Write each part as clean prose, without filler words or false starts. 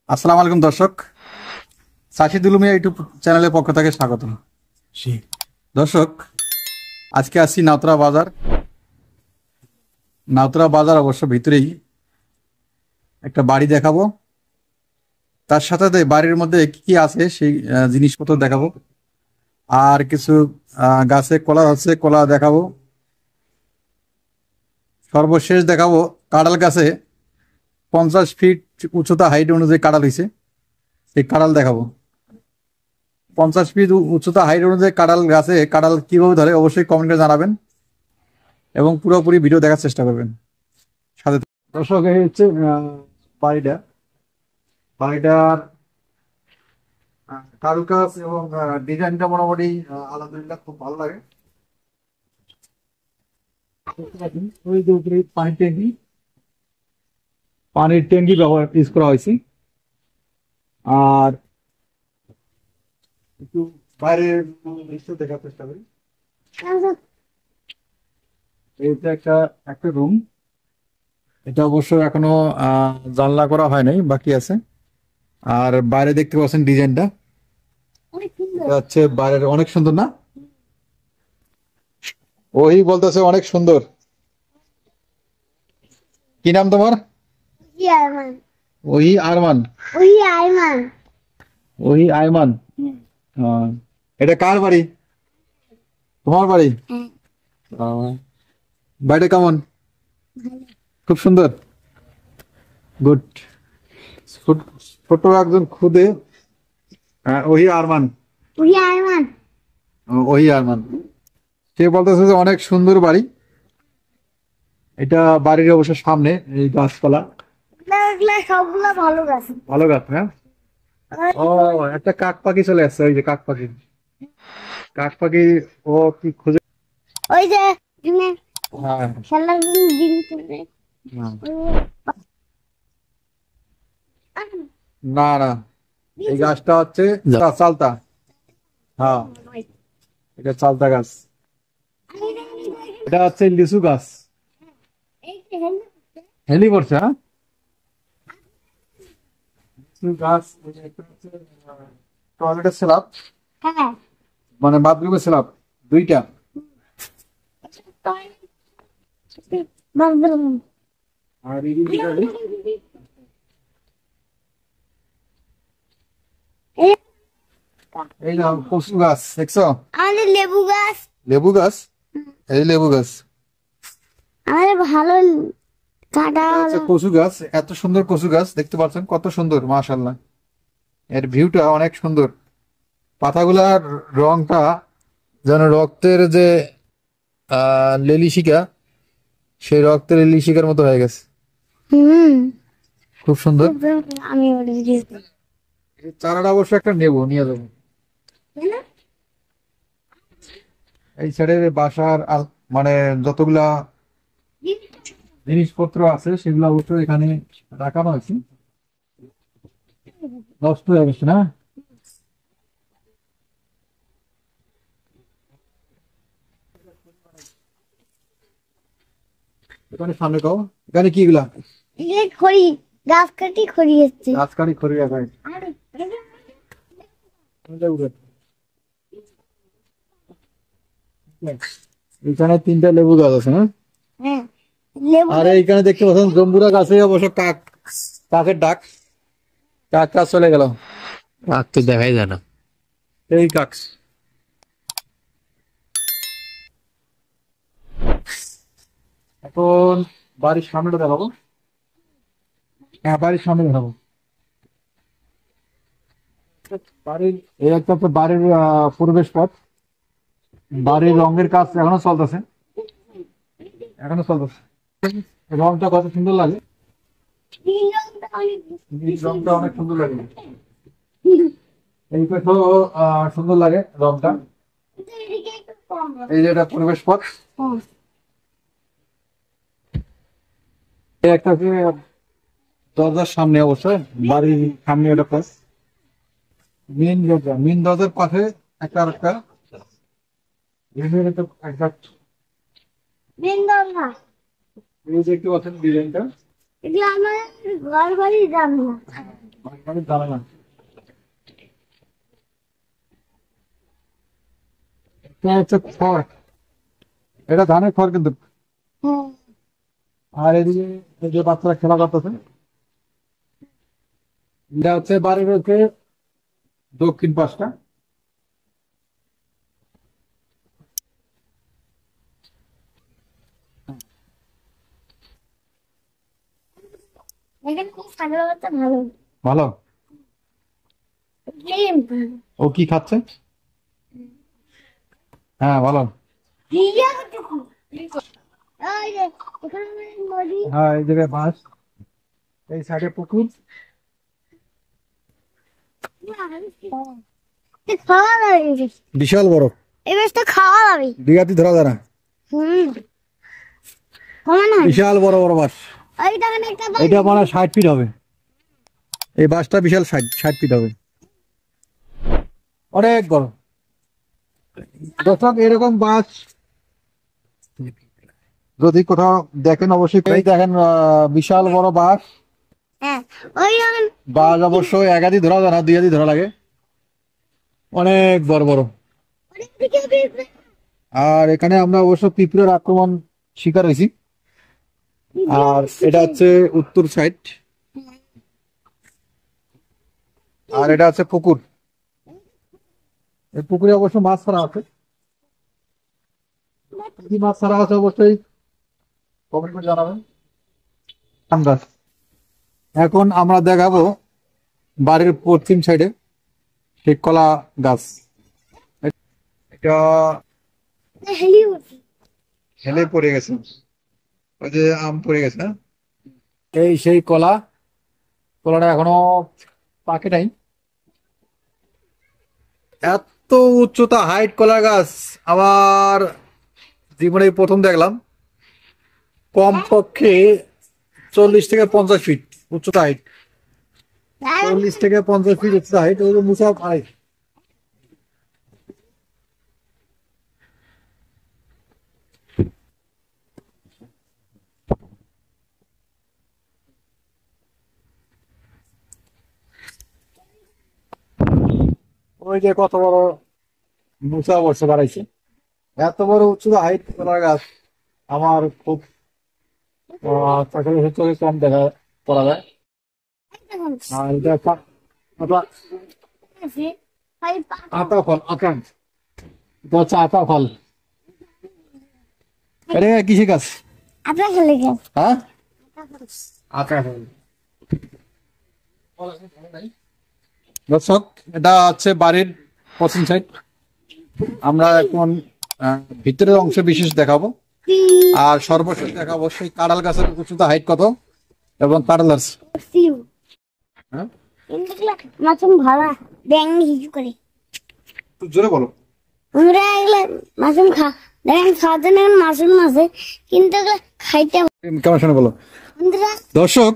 আসসালামু আলাইকুম দর্শক, সাশিদুল মিয়া ইউটিউব চ্যানেলের পক্ষ থেকে স্বাগতম। দর্শক, আজকে আসছি নাউতরা বাজার। নাউতরা বাজার অবশ্য ভিতরেই একটা বাড়ি দেখাবো, তার সাথে সাথে বাড়ির মধ্যে কি কি আছে সেই জিনিসপত্র দেখাবো, আর কিছু গাছে কলা হচ্ছে, কলা দেখাবো। সর্বশেষ দেখাবো কাঁঠাল গাছে 50 ফিট উচ্চতা হাইট অনুযায়ী কাঁঠাল হয়েছে, সেই কাঁঠাল দেখাবো। 50 ফিট উচ্চতা হাইট অনুযায়ী কাঁঠাল গাছে কাঁঠাল কিভাবে ধরে অবশ্যই কমেন্ট করে জানাবেন এবং পুরোপুরি ভিডিও দেখার চেষ্টা করবেন সাথে। দর্শক, এই হচ্ছে বাড়িটা। বাড়িটার কারুকাজ এবং ডিজাইনটা মোটামুটি আলহামদুলিল্লাহ খুব ভালো লাগে। ওই যে উপরে পানির ট্যাঙ্কি ব্যবহার ইউজ করা হয়েছে। আর একটু বাইরের দৃশ্য দেখার চেষ্টা করি। এইটা একটা একটা রুম। এটা অবশ্য এখনো জানলা করা হয় নাই, বাকি আছে। আর বাইরে দেখতে পাচ্ছেন ডিজাইনটা, এটা হচ্ছে বাইরের অনেক সুন্দর না? ওই বলতেছে অনেক সুন্দর। কি নাম তোমার? ওহি আরমান। ওহি আয়মান। আহ, এটা কার বাড়ি? তোমার বাড়ি? বাড়িটা কেমন? খুব সুন্দর, গুড। ছোট একজন খুদে ওহি আরমান। ওহি আরমান, সে বলতেছে যে অনেক সুন্দর বাড়ি। এটা বাড়ির অবশ্য সামনে এই গাছপালা, সবগুলা ভালো গাছ। ভালো গাছ। হ্যাঁ, ও একটা কাক পাখি চলে আসছে, ওই যে কাক পাখি। কাক পাখি ও কি খুঁজে? ওই যে হ্যাঁ, খেলার দিন চলে। না না, এই গাছটা হচ্ছে চালতা। হ্যাঁ, এটা চালতা গাছ। এটা হচ্ছে লিচু গাছ। হেলি পড়ছে। হ্যাঁ, লিচু গাছ। টয়লেটের স্ল্যাব, হ্যাঁ, মানে বাথরুমের স্ল্যাব দুইটা। আর এই না কচু গাছ দেখছো? আমাদের লেবু গাছ। লেবু গাছ, এই লেবু গাছ। আমাদের ভালো কাটা এটা হচ্ছে কচু গাছ। এত সুন্দর কচু গাছ দেখতে পাচ্ছেন, কত সুন্দর মাশাআল্লাহ। এর ভিউটা অনেক সুন্দর। পাতাগুলার রংটা যেন রক্তের যে লেলিশিকা, সেই রক্তের লেলিশিকার মতো হয়ে গেছে, খুব সুন্দর। আমি এই চারাটা অবশ্য একটা নেবো, নিয়ে যাবো। এই সাইডের বাসার মানে যতগুলা জিনিসপত্র আছে সেগুলো অবশ্য এখানে রাখানো হয়েছে। নষ্ট হয়ে গেছে না? এখানে সামনে কাও, এখানে কি এগুলা? খড়ি, গাছ কাটি খড়ি এসছে। গাছ কাটি খড়ি রাখা হয়েছে। এখানে 3টা লেবু গাছ আছে না? হ্যাঁ, লেবু আর এইখানে দেখতে পাচ্ছেন জম্বুরা গাছে অবশ্য কাকের ডাক। কাকটা চলে গেল। কাক তো দেখাই যায় না। এই কাক। এখন বাড়ির সামনেটা দেখাবো। হ্যাঁ, বাড়ির সামনে দেখাবো। বাড়ির এই একটা হচ্ছে বাড়ির প্রবেশ পথ। বাড়ির রঙের কাজ এখনো চলতেছে, এখনো চলতেছে। রংটা কত সুন্দর লাগে, নীল রংটা অনেক নীল রংটা অনেক সুন্দর লাগে। এই পাশেও সুন্দর লাগে রংটা। এদিকে একটু কম। এই যে এটা প্রবেশ পথ। কম। এই একটা হচ্ছে দরজার সামনে, অবশ্যই বাড়ির সামনে একটা পথ। মেন দরজা, মেন দরজার পাশে একটা আরেকটা একটা বেঙ্গল না, এই যে দেখতে পাচ্ছেন ডিজাইনটা। এগুলো আমাদের ঘর বাড়ির জানলা। দাঁড়া না, এটা হচ্ছে খড়, এটা ধানের খড় কিন্তু। হ্যাঁ আর এদিকে এই যে বাচ্চারা খেলা করতেছে, এটা হচ্ছে বাড়ির হচ্ছে দক্ষিণ পাশটা। এখানে খুব ছাগল বাচ্চা ভালো ভালো। গেম ও কি খাচ্ছে? হ্যাঁ ভালো। ভিডিও দেখো ওই যে এখানে নদী হ্যাঁ এই জায়গায় বাঁশ, এই সাইডে পুকুর। খাওয়া যাবে বিশাল বড়, এই মাছটা খাওয়া যাবে বিঘাতি ধরা যায় না, কমে না বিশাল বড় বড় বাঁশ। ওইটা মানে একটা এটা মানে 60 ফিট হবে, এই বাঁশটা বিশাল 60 ফিট হবে, অনেক বড়। দর্শক এরকম বাঁশ যদি কোথাও দেখেন অবশ্যই দেখেন, বিশাল বড় বাঁশ। হ্যাঁ ওই যেমন বাঁশ অবশ্য একাধি ধরা যায় না, দুই আধি ধরা লাগে, অনেক বড় বড়। অনেক দিকে বেরবে। আর এখানে আমরা অবশ্য পিঁপড়ের আক্রমণ শিকার হয়েছি। আর এটা হচ্ছে উত্তর সাইড, আর এটা হচ্ছে পুকুর। এই পুকুরে অবশ্য মাছ ছাড়া আছে, কি মাছ ছাড়া আছে অবশ্যই কমেন্ট করে জানাবেন। আমরা এখন আমরা দেখাবো বাড়ির পশ্চিম সাইডে সেই কলা গাছ। এটা হেলি উঠি হেলে পড়ে গেছে, ওই যে আম পড়ে গেছে না, এই সেই কলা, কলাটা এখনো পাকে নাই। এত উচ্চতা হাইট কলা গাছ আমার জীবনে প্রথম দেখলাম। কমপক্ষে 40 থেকে 50 ফিট উচ্চতা হাইট, 40 থেকে 50 ফিট উচ্চতা হাইট। ওই যে মুসা ভাই, ওই যে কত বড় মুসা বর্ষা বাড়াইছে, এত বড় উচ্চতা হাইট কলা গাছ আমার খুব চোখে কম দেখা করা যায়। আর এটা আতা ফল, আকান, এটা হচ্ছে আতা ফল। এটা কিসে গাছ? আপনার খেলে গেল হ্যাঁ আতা ফল। দর্শক এটা হচ্ছে বাড়ির পশ্চিম সাইড। আমরা এখন ভিতরের অংশ বিশেষ দেখাবো, আর সর্বশেষ দেখাবো সেই কাঁঠাল গাছের উচ্চতা হাইট কত এবং কাঁঠাল গাছ। হ্যাঁ মাছুম ভাড়া ব্যাং হিজু করে একটু জোরে বলো। আমরা এগুলা মাছুম দেখেন খাওয়াতে না মাছুম আছে কিন্তু এগুলা খাইতে কেমন শুনে বলো। বন্ধুরা দর্শক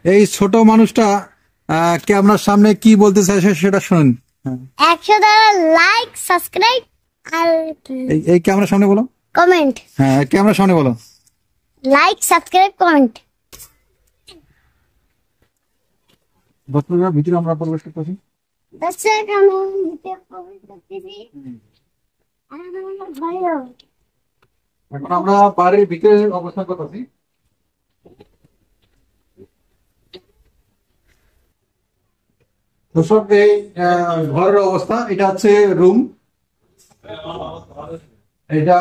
এই ছোট মানুষটা ক্যামেরার সামনে কি বলতে চাইছে সেটা শুনুন। 100 দ্বারা লাইক সাবস্ক্রাইব আর এই ক্যামেরার সামনে বলো। কমেন্ট হ্যাঁ ক্যামেরার সামনে বলো। লাইক সাবস্ক্রাইব কমেন্ট দর্শকরা ভিতরে আমরা প্রবেশ করতেছি। দর্শক আমরা ভিতরে প্রবেশ করতেছি। আমার ভাই এখন আমরা বাড়ির ভিতরে অবস্থান করতেছি। দর্শক এই ঘরের অবস্থা, এটা হচ্ছে রুম। এটা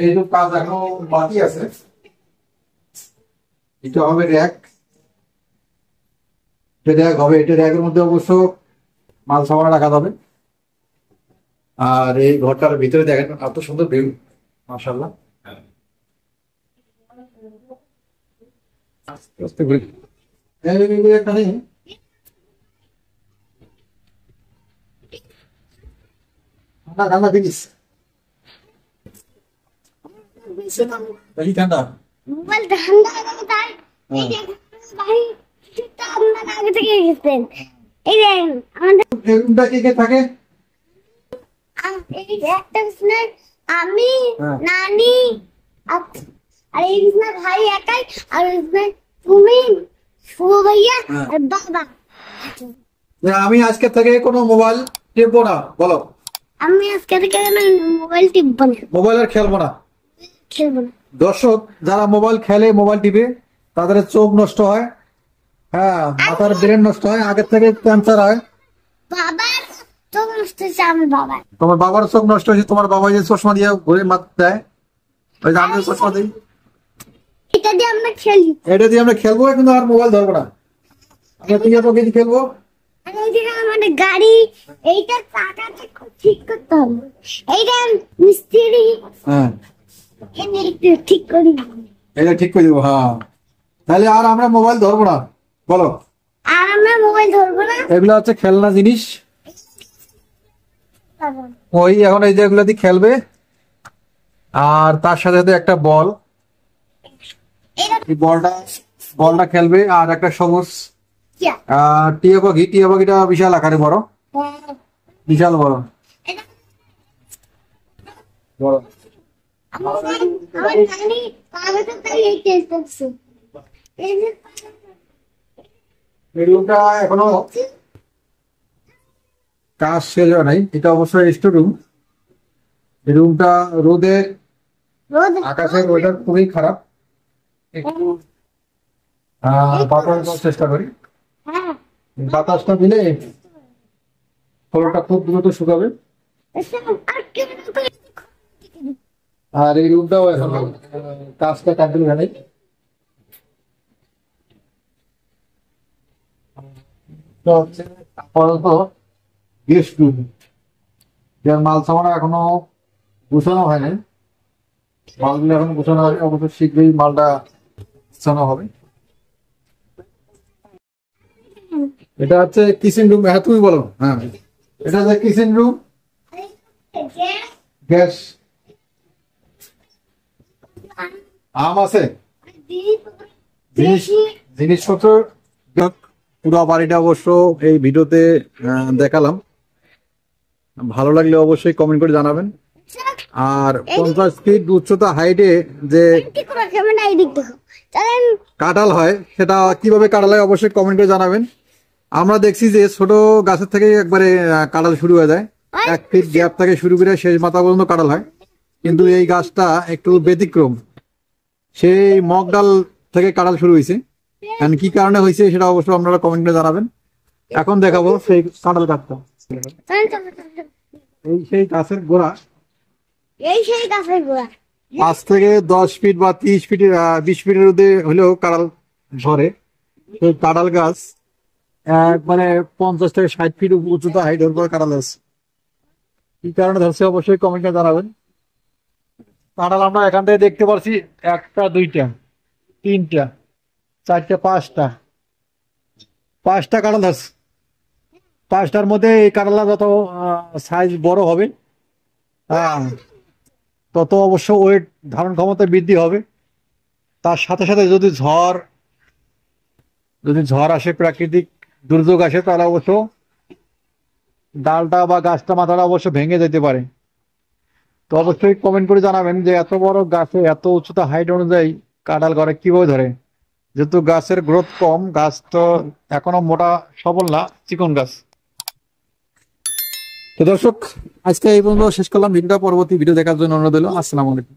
এই যে কাজ এখনো বাকি আছে, এটা হবে র্যাক, এটা র্যাক হবে। এটা র্যাকের মধ্যে অবশ্য মাল সামান রাখা যাবে। আর এই ঘরটার ভিতরে দেখেন এত সুন্দর ভিউ, মাশাআল্লাহ। আস্তে আস্তে ঘুরে এখানে ঠান্ডা ঠান্ডা জিনিস, ঠান্ডা মোবাইল ঠান্ডা হয়ে তাই এই যে ভাই এটা আপনারা আগে থেকে গেছেন এই দেখেন আমাদের রুমটা কে কে থাকে? এই একটা বিছনা আমি হ্যাঁ। নানি আর এই বিছনা ভাই একাই আর বিছনা তুমি শুভ ভাইয়া হ্যাঁ। আর বাবা। যে আমি আজকে থেকে কোনো মোবাইল টিপবো না, বলো। আমি আজকে থেকে মোবাইল টিপবো না, মোবাইল আর খেলবো না। খেলবো না। দর্শক, যারা মোবাইল খেলে, মোবাইল টিপে, তাদের চোখ নষ্ট হয়, হ্যাঁ, মাথার ব্রেন নষ্ট হয়, আগের থেকে ক্যান্সার হয়। বাবার তো নষ্ট হয়েছে, আমার বাবার। তোমার বাবার চোখ নষ্ট হয়েছে, তোমার বাবা যে চশমা দিয়ে ঘুরে মাথা দেয়, ওই যে আমিও চশমা দিই, এটা দিয়ে আমরা খেলি। এটা দিয়ে আমরা খেলবো, কিন্তু আর মোবাইল ধরবো না। আমরা টিয়া পাখি খেলবো। আর ওইদিকে আমাদের গাড়ি, এইটা চাকাটা ঠিক করতে হবে। এইটা মিস্ত্রি হ্যাঁ, এনে একটু ঠিক করি। এটা ঠিক করে দেবো। হ্যাঁ, তাহলে আর আমরা মোবাইল ধরবো না, বলো। আর আমরা মোবাইল ধরবো না। এগুলো হচ্ছে খেলনা জিনিস, ওই এখন এই যে এগুলো দিয়ে খেলবে। আর তার সাথে সাথে একটা বল, এটা এই বলটা খেলবে। আর একটা সবুজ কি? টিয়া পাখিটা বিশাল আকারে বড়, বিশাল বড় এটা বড়। আমার নানি পাবে তো তাই এই টেস্ট করছে। এই যে এই রুমটা এখনো কাজ শেষ হয় নাই, এটা অবশ্যই স্টোর রুম। এই রুমটা রোদে, রোদ আকাশের ওয়েদার খুবই খারাপ, একটু বাতাস দেওয়ার চেষ্টা করি। হ্যাঁ, বাতাসটা দিলে ফলটা খুব দ্রুত শুকাবে। এসব আর কেউ না। আর এই রুমটাও এখন কাজটা কমপ্লিট হয় নাই। তো হচ্ছে আপাতত গেস্ট রুম, যার মাল সামান এখনো গুছানো হয় নাই। মালগুলো এখন গুছানো হবে, অবশ্য শীঘ্রই মালটা গুছানো হবে। এটা হচ্ছে কিচেন রুম। হ্যাঁ, তুমি বলো। হ্যাঁ, এটা হচ্ছে কিচেন রুম। গ্যাস, আম আছে, জিনিস জিনিসপত্র। পুরো বাড়িটা অবশ্য এই ভিডিওতে দেখালাম। ভালো লাগলে অবশ্যই কমেন্ট করে জানাবেন। আর 50 ফিট উচ্চতা হাইটে যে কাঁঠাল হয়, সেটা কিভাবে কাঁঠাল হয় অবশ্যই কমেন্ট করে জানাবেন। আমরা দেখছি যে ছোট গাছের থেকে একবারে কাঁঠাল শুরু হয়ে যায়, 1 ফিট গ্যাপ থেকে শুরু করে শেষ মাথা পর্যন্ত কাঁঠাল হয়। কিন্তু এই গাছটা একটু ব্যতিক্রম, সেই মগ ডাল থেকে কাঁঠাল শুরু হয়েছে। কি কারণে হয়েছে সেটা অবশ্যই আপনারা কমেন্ট করে জানাবেন। এখন দেখাবো সেই কাঁঠাল গাছটা। এই সেই গাছের গোড়া, এই সেই গাছের গোড়া। 5 থেকে 10 ফিট বা 30 ফিটের 20 ফিটের মধ্যে হলেও কাঁঠাল ধরে। সেই কাঁঠাল গাছ একবারে 50 থেকে 60 ফিট উচ্চতা হাইট হওয়ার পর কাঁঠাল গাছ। কি কারণে ধরছে অবশ্যই কমেন্ট করে জানাবেন। কাঁঠাল আমরা এখান থেকে দেখতে পাচ্ছি 1টা 2টা 3টা 4টা 5টা কাঁঠাল ধরছে। 5টার মধ্যে এই কাঁঠালটা যত সাইজ বড় হবে, তত অবশ্য ওয়েট ধারণ ক্ষমতা বৃদ্ধি হবে। তার সাথে সাথে যদি ঝড় আসে, প্রাকৃতিক দুর্যোগ আসে, তাহলে অবশ্য ডালটা বা গাছটা মাথাটা অবশ্য ভেঙে যেতে পারে। তো অবশ্যই কমেন্ট করে জানাবেন যে এত বড় গাছে এত উচ্চতা হাইট অনুযায়ী কাঁঠাল করে কিভাবে ধরে। যেহেতু গাছের গ্রোথ কম, গাছ তো এখনো মোটা সবল না, চিকন গাছ। তো দর্শক, আজকে এই পর্যন্ত শেষ করলাম ভিডিওটা। পরবর্তী ভিডিও দেখার জন্য অনুরোধ হলো। আসসালামু আলাইকুম।